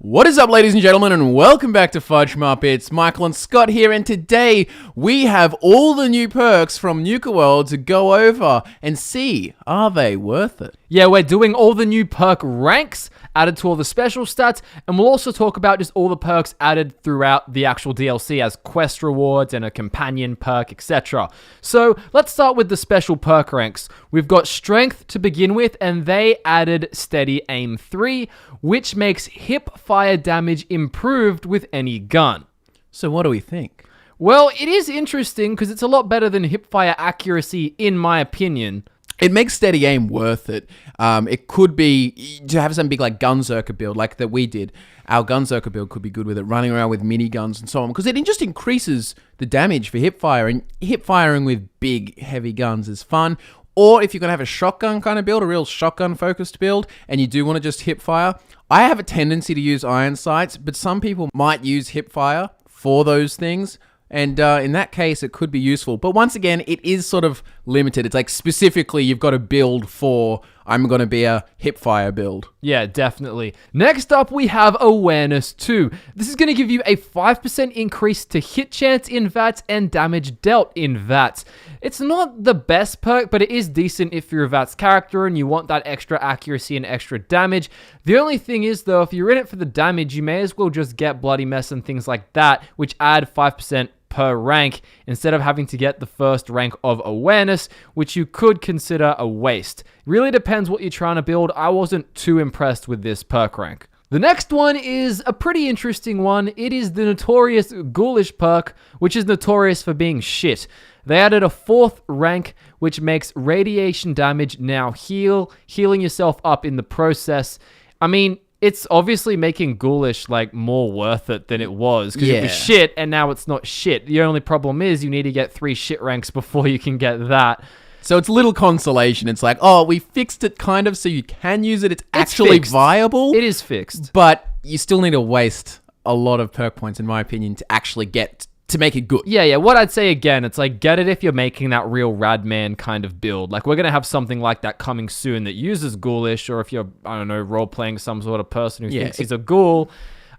What is up, ladies and gentlemen, and welcome back to FudgeMuppet. Michael and Scott here, and today we have all the new perks from Nuka World to go over and see, are they worth it? Yeah, we're doing all the new perk ranks added to all the special stats, and we'll also talk about just all the perks added throughout the actual DLC as quest rewards and a companion perk, etc. So let's start with the special perk ranks. We've got Strength to begin with, and they added Steady Aim 3, which makes hip fire damage improved with any gun. So what do we think? Well, it is interesting because it's a lot better than hip fire accuracy in my opinion. It makes steady aim worth it. It could be to have some big like Gunzerker build like that we did. Our Gunzerker build could be good with it, running around with miniguns and so on, because it just increases the damage for hip fire, and hip firing with big heavy guns is fun. Or if you're going to have a shotgun kind of build, a real shotgun focused build, and you do want to just hip fire, I have a tendency to use iron sights, but some people might use hip fire for those things. And in that case, it could be useful. But once again, it is sort of limited. It's like specifically you've got to build for, I'm going to be a hipfire build. Yeah, definitely. Next up, we have Awareness 2. This is going to give you a 5% increase to hit chance in VATS and damage dealt in VATS. It's not the best perk, but it is decent if you're a VATS character and you want that extra accuracy and extra damage. The only thing is, though, if you're in it for the damage, you may as well just get Bloody Mess and things like that, which add 5% per rank instead of having to get the first rank of awareness, which you could consider a waste. It really depends what you're trying to build. I wasn't too impressed with this perk rank. The next one is a pretty interesting one. It is the notorious Ghoulish perk, which is notorious for being shit. They added a 4th rank, which makes radiation damage now healing yourself up in the process. I mean, it's obviously making Ghoulish like more worth it than it was, because it was shit and now it's not shit. The only problem is you need to get 3 shit ranks before you can get that. So it's little consolation. It's like, oh, we fixed it kind of so you can use it. It's actually fixed. viable. It is fixed. But you still need to waste a lot of perk points, in my opinion, to actually get to make it good. Yeah. What I'd say again, it's like, get it if you're making that real Radman kind of build. Like, we're going to have something like that coming soon that uses Ghoulish, or if you're, I don't know, role-playing some sort of person who thinks he's a ghoul.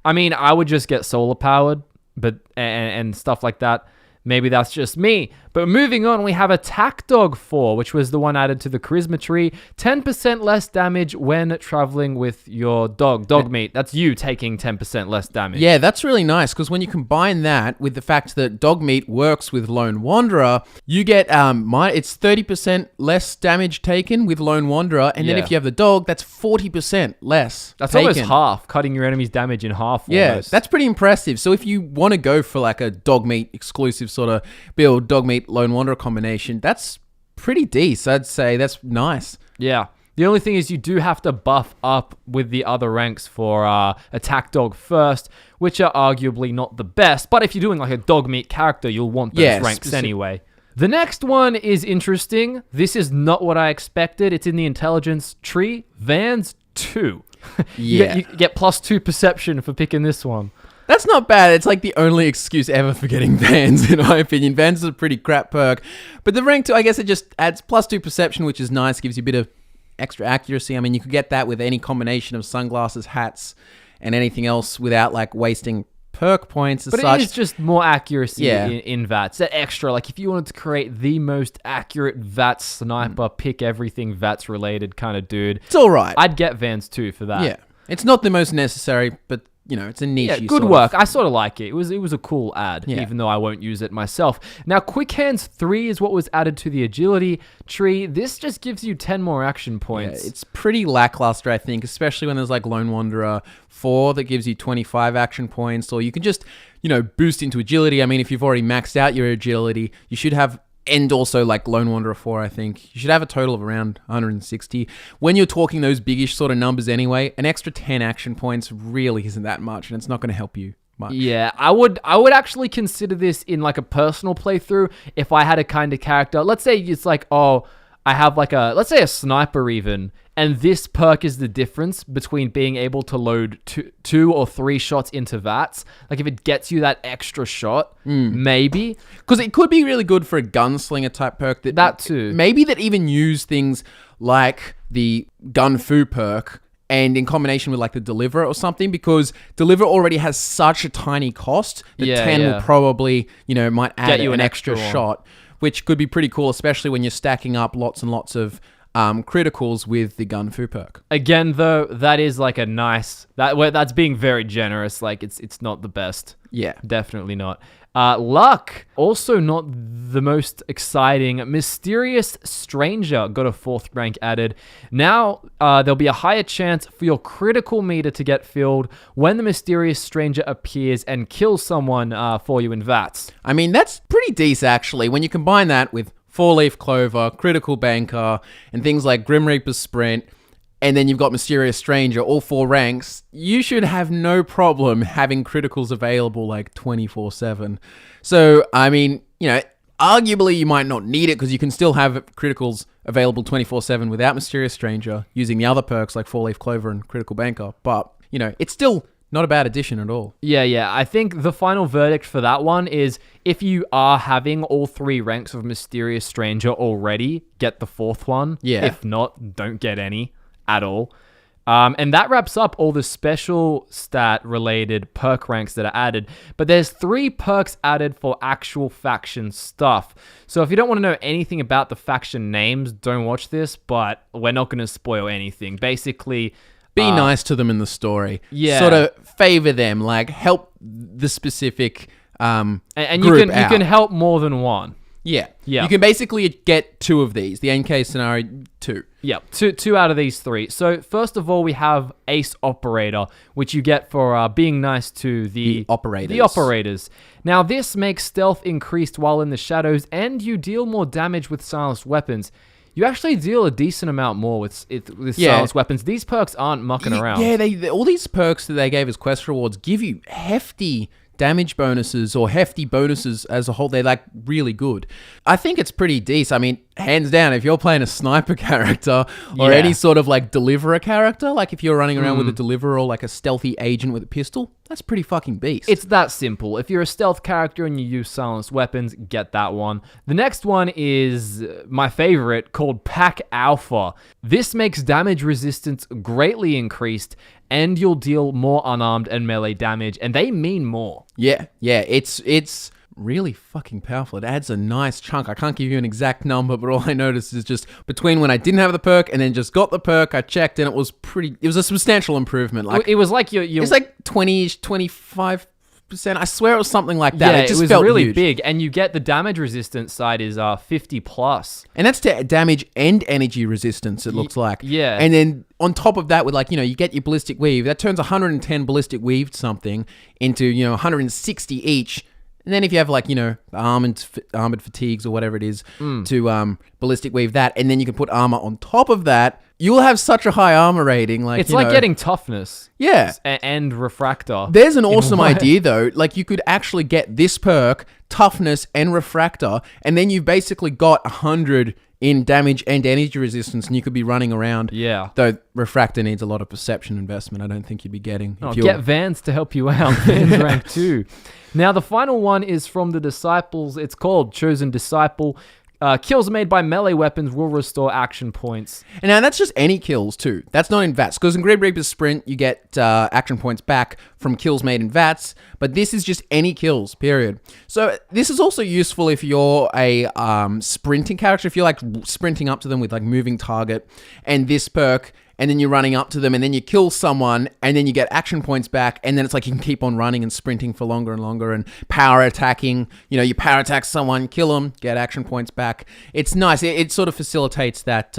I mean, I would just get solar-powered, but and stuff like that. Maybe that's just me. But moving on, we have Attack Dog 4, which was the one added to the Charisma tree. 10% less damage when traveling with your dog. Dog meat. That's you taking 10% less damage. Yeah, that's really nice, because when you combine that with the fact that dog meat works with Lone Wanderer, you get it's 30% less damage taken with Lone Wanderer, and then if you have the dog, that's 40% less That's taken. almost half, cutting your enemy's damage in half. Yeah, almost. that's pretty impressive. So if you want to go for like a dog meat exclusive sort of build, dog meat Lone Wanderer combination, that's pretty decent. I'd say that's nice. Yeah. The only thing is you do have to buff up with the other ranks for Attack Dog first, which are arguably not the best. But if you're doing like a dog meat character, you'll want those ranks anyway. The next one is interesting. This is not what I expected. It's in the intelligence tree. Vans 2. You get +2 perception for picking this one. That's not bad. It's like the only excuse ever for getting Vans, in my opinion. Vans is a pretty crap perk. But the rank 2, I guess it just adds +2 perception, which is nice. Gives you a bit of extra accuracy. I mean, you could get that with any combination of sunglasses, hats, and anything else without like wasting perk points as such. But it is just more accuracy in VATS. That extra, like if you wanted to create the most accurate VATS sniper, pick everything VATS related kind of dude. It's all right. I'd get Vans 2 for that. Yeah. It's not the most necessary, but you know, it's a niche. Yeah, good work. I sort of like it. It was a cool ad, even though I won't use it myself. Now, Quick Hands 3 is what was added to the agility tree. This just gives you 10 more action points. Yeah, it's pretty lackluster, I think, especially when there's like Lone Wanderer 4 that gives you 25 action points, or you can just, boost into agility. I mean, if you've already maxed out your agility, you should have, and also like Lone Wanderer 4, I think, you should have a total of around 160. When you're talking those biggish sort of numbers anyway, an extra 10 action points really isn't that much, and it's not going to help you much. Yeah, I would actually consider this in like a personal playthrough if I had a kind of character. Let's say it's like, oh, I have like let's say a sniper even, and this perk is the difference between being able to load 2 or 3 shots into VATS. Like if it gets you that extra shot, maybe. Because it could be really good for a gunslinger type perk. That too. Maybe that even use things like the Gun Fu perk and in combination with like the Deliverer or something, because Deliverer already has such a tiny cost that 10 will probably, might add you an an extra extra shot, which could be pretty cool, especially when you're stacking up lots and lots of criticals with the Gun Fu perk. Again, though, that is like a nice... That's being very generous. Like, it's not the best. Yeah. Definitely not. Luck, also not the most exciting. Mysterious Stranger got a 4th rank added. Now, there'll be a higher chance for your critical meter to get filled when the Mysterious Stranger appears and kills someone for you in VATS. I mean, that's pretty decent, actually. When you combine that with 4-Leaf Clover, Critical Banker, and things like Grim Reaper's Sprint, and then you've got Mysterious Stranger, all 4 ranks, you should have no problem having criticals available like 24/7. So, I mean, arguably you might not need it because you can still have criticals available 24/7 without Mysterious Stranger using the other perks like 4-Leaf Clover and Critical Banker. But, it's still not a bad addition at all. Yeah. I think the final verdict for that one is if you are having all 3 ranks of Mysterious Stranger already, get the 4th one. Yeah. If not, don't get any at all. And that wraps up all the special stat related perk ranks that are added. But there's 3 perks added for actual faction stuff. So if you don't want to know anything about the faction names, don't watch this, but we're not going to spoil anything. Basically, be nice to them in the story. Yeah. Sort of favor them, like help the specific and group you can help more than one. Yeah. Yeah. You can basically get 2 of these. The NK scenario, 2. Yeah, two out of these 3. So first of all, we have Ace Operator, which you get for being nice to the operators. Now, this makes stealth increased while in the shadows, and you deal more damage with silenced weapons. You actually deal a decent amount more with silenced weapons. These perks aren't mucking around. Yeah, all these perks that they gave as quest rewards give you hefty damage bonuses or hefty bonuses as a whole. They're like really good. I think it's pretty decent. I mean, hands down, if you're playing a sniper character or any sort of like deliverer character, like if you're running around with a deliverer or like a stealthy agent with a pistol, that's pretty fucking beast. It's that simple. If you're a stealth character and you use silenced weapons, get that one. The next one is my favorite, called Pack Alpha. This makes damage resistance greatly increased, and you'll deal more unarmed and melee damage, and they mean more. Yeah, it's really fucking powerful. It adds a nice chunk. I can't give you an exact number, but all I noticed is just between when I didn't have the perk and then just got the perk, I checked and it was a substantial improvement. Like it was like it's like 20-ish, 25%. I swear it was something like that. Yeah, it just was felt really huge. big, and you get the damage resistance side is 50 plus. And that's to damage and energy resistance, it looks like. Yeah. And then on top of that, with like, you get your ballistic weave. That turns 110 ballistic weaved something into, 160 each. And then if you have like, armored fatigues or whatever it is to ballistic weave that, and then you can put armor on top of that, you'll have such a high armor rating. Like it's like getting toughness. Yeah. And refractor. There's an awesome idea though. Like you could actually get this perk, toughness and refractor, and then you've basically got 100 in damage and energy resistance, and you could be running around. Yeah. Though refractor needs a lot of perception investment. I don't think you'd be getting. Get Vans to help you out. Vans rank 2. Now, the final one is from the Disciples. It's called Chosen Disciple. Kills made by melee weapons will restore action points. And now that's just any kills too. That's not in VATS. Because in Grim Reaper's Sprint, you get action points back from kills made in VATS. But this is just any kills, period. So this is also useful if you're a sprinting character. If you're like sprinting up to them with like moving target and this perk, and then you're running up to them, and then you kill someone, and then you get action points back, and then it's like you can keep on running and sprinting for longer and longer, and power attacking. You power attack someone, kill them, get action points back. It's nice. It sort of facilitates that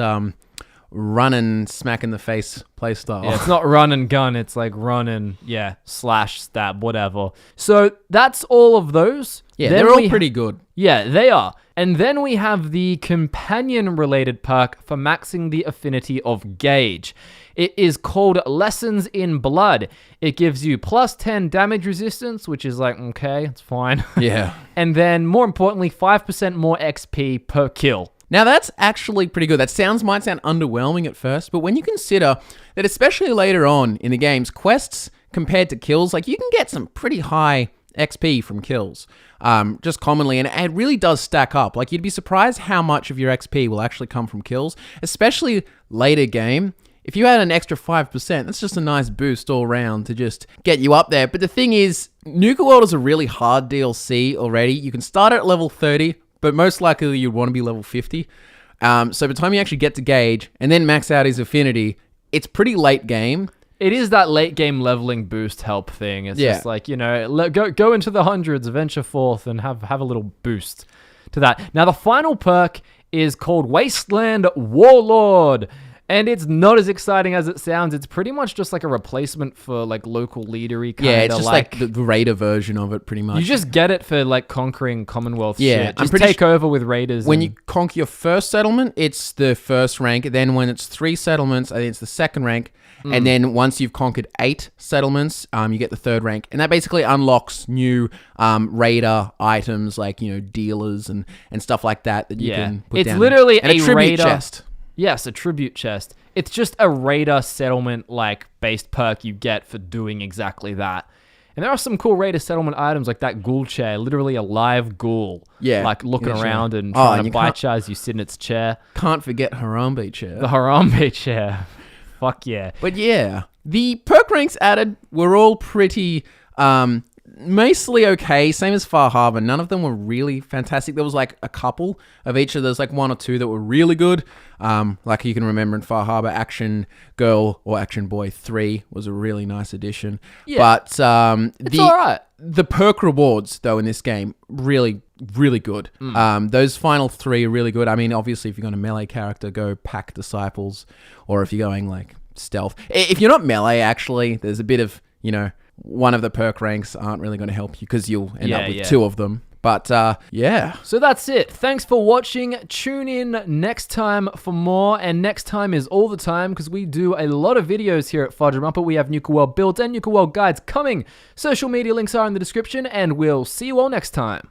run and smack in the face playstyle. Yeah, it's not run and gun. It's like run and slash stab, whatever. So that's all of those. Yeah, they're all pretty good. Yeah, they are. And then we have the companion-related perk for maxing the affinity of Gage. It is called Lessons in Blood. It gives you plus 10 damage resistance, which is like, okay, it's fine. Yeah. And then, more importantly, 5% more XP per kill. Now, that's actually pretty good. That might sound underwhelming at first, but when you consider that especially later on in the games, quests compared to kills, like you can get some pretty high XP from kills, just commonly, and it really does stack up. Like you'd be surprised how much of your XP will actually come from kills, especially later game. if you had an extra 5%, that's just a nice boost all around to just get you up there. But the thing is, Nuka World is a really hard DLC already. You can start at level 30, but most likely you'd want to be level 50. So by the time you actually get to Gage and then max out his affinity, it's pretty late game. It is that late game leveling boost help thing. It's just like, go into the hundreds, venture forth, and have a little boost to that. Now, the final perk is called Wasteland Warlord. And it's not as exciting as it sounds. It's pretty much just like a replacement for like local leadery kind of. Yeah, it's just like the raider version of it, pretty much. You just get it for like conquering Commonwealth shit. I'm Just take over with raiders. When you conquer your first settlement, it's the first rank. Then when it's 3 settlements, I think it's the second rank. And then once you've conquered 8 settlements, you get the third rank. And that basically unlocks new raider items like, dealers and stuff like that you can put down. It's literally and a tribute raider chest. Yes, a tribute chest. It's just a raider settlement like based perk you get for doing exactly that. And there are some cool raider settlement items like that ghoul chair, literally a live ghoul. Yeah. Like looking around and trying to bite you as you sit in its chair. Can't forget Harambe chair. The Harambe chair. Fuck yeah. But yeah, the perk ranks added were all pretty mostly okay, same as Far Harbor. None of them were really fantastic. There was like a couple of each. There's like 1 or 2 that were really good. Like you can remember in Far Harbor, Action Girl or Action Boy 3 was a really nice addition. Yeah. But It's all right. The perk rewards, though, in this game, really, really good. Those final 3 are really good. I mean, obviously, if you're going to melee character, go Pack Disciples. Or if you're going, like, stealth. If you're not melee, actually, there's a bit of, one of the perk ranks aren't really going to help you because you'll end up with 2 of them. But, yeah. So that's it. Thanks for watching. Tune in next time for more. And next time is all the time because we do a lot of videos here at FudgeMuppet. We have Nuka World builds and Nuka World guides coming. Social media links are in the description. And we'll see you all next time.